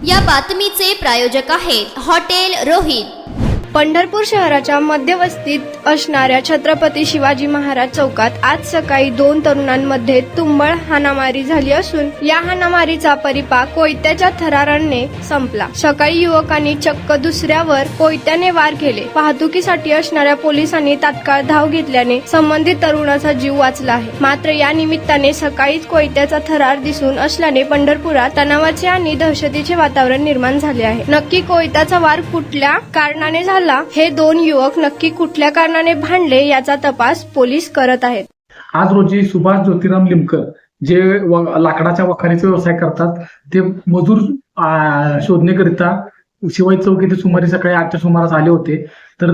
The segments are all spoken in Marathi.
या बातमीचे प्रायोजक आहेत हॉटेल रोहित। पंढरपूर शहराच्या मध्यवस्तीत असणाऱ्या छत्रपती शिवाजी महाराज चौकात आज सकाळी 2 तरुणांमध्ये तुंबळ हाणामारी झाली असून या हाणामारीचा परिपाक कोयत्याच्या थराराने संपला। सकाळी युवकांनी चक्क दुसऱ्यावर कोयत्याने वार केले। वाहतुकीसाठी असणाऱ्या पोलिसांनी तात्काळ धाव घेतल्याने संबंधित तरुणाचा जीव वाचला आहे। मात्र या निमित्ताने सकाळीच कोयत्याचा थरार दिसून असल्याने पंढरपुरात तणावाचे आणि दहशतीचे वातावरण निर्माण झाले आहे। नक्की कोयत्याचा वार कुठल्या कारणाने झाला, हे 2 युवक नक्की कुठल्या कारणाने भांडले याचा तपास पोलीस करत आहेत। आज रोजी सुभाष ज्योतिराम लिमकर जे लाकडाच्या वखारीचा व्यवसाय करतात ते मजूर शोधण्याकरिता शिवाजी चौक येथे सुमारे सकाळी 8च्या सुमारास आले होते। तर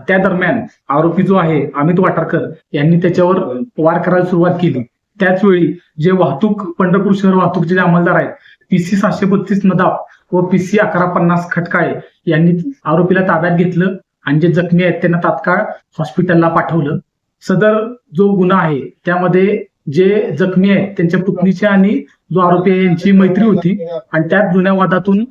त्या दरम्यान आरोपी जो आहे अमित वाटारकर यांनी त्याच्यावर वार करायला सुरुवात केली। त्याच वेळी जे पंढरपूर शहर वाहतूकचे जे अंमलदार आहेत PC 732 नदाब व PC 1150 खटकाळे यांनी आरोपीला ताब्यात घेतलं आणि जे जखमी आहेत त्यांना तात्काळ हॉस्पिटलला पाठवलं। सदर जो गुन्हा आहे त्यामध्ये जे जखमी आहेत त्यांच्या पुतणीची आणि जो आरोपी आहे यांची मैत्री होती आणि त्याच जुन्या वादातून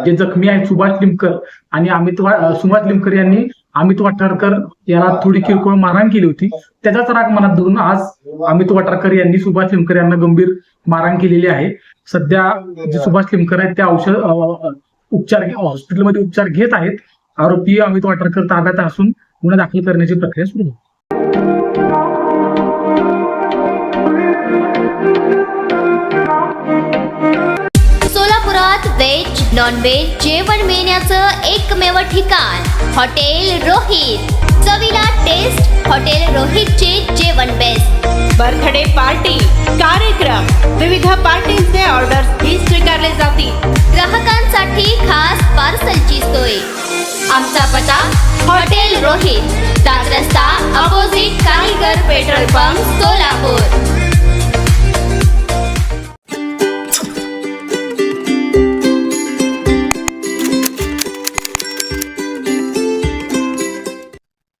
जे जखमी आहेत सुभाष लिमकर यांनी अमित वाटारकर याला थोडी किरकोळ मारहाण केली होती। त्याचाच राग मनात धरून आज अमित वाटारकर यांनी सुभाष लिमकर यांना गंभीर मारहाण केलेली आहे। सध्या जे सुभाष लिमकर आहेत त्या हॉस्पिटलमध्ये उपचार घेत आहेत। आरोपी अमित वाटारकर ताब्यात असून गुन्हा दाखल करण्याची प्रक्रिया सुरू आहे। सोलापुरात व्हेज नॉन व्हेज जेवण मिळण्याचं एकमेव ठिकाण हॉटेल रोहित। चवीला टेस्ट हॉटेल रोहितचे जेवण बेस्ट। बर्थडे पार्टी, कार्यक्रम, विविध पार्टींचे ऑर्डर्स ही स्वीकारले जातील। ग्राहकांसाठी खास पार्सलची सोय। आमचा पत्ता हॉटेल रोहित, दादरस्ता अपोजिट कारीगर पेट्रोल पंप, सोलापूर।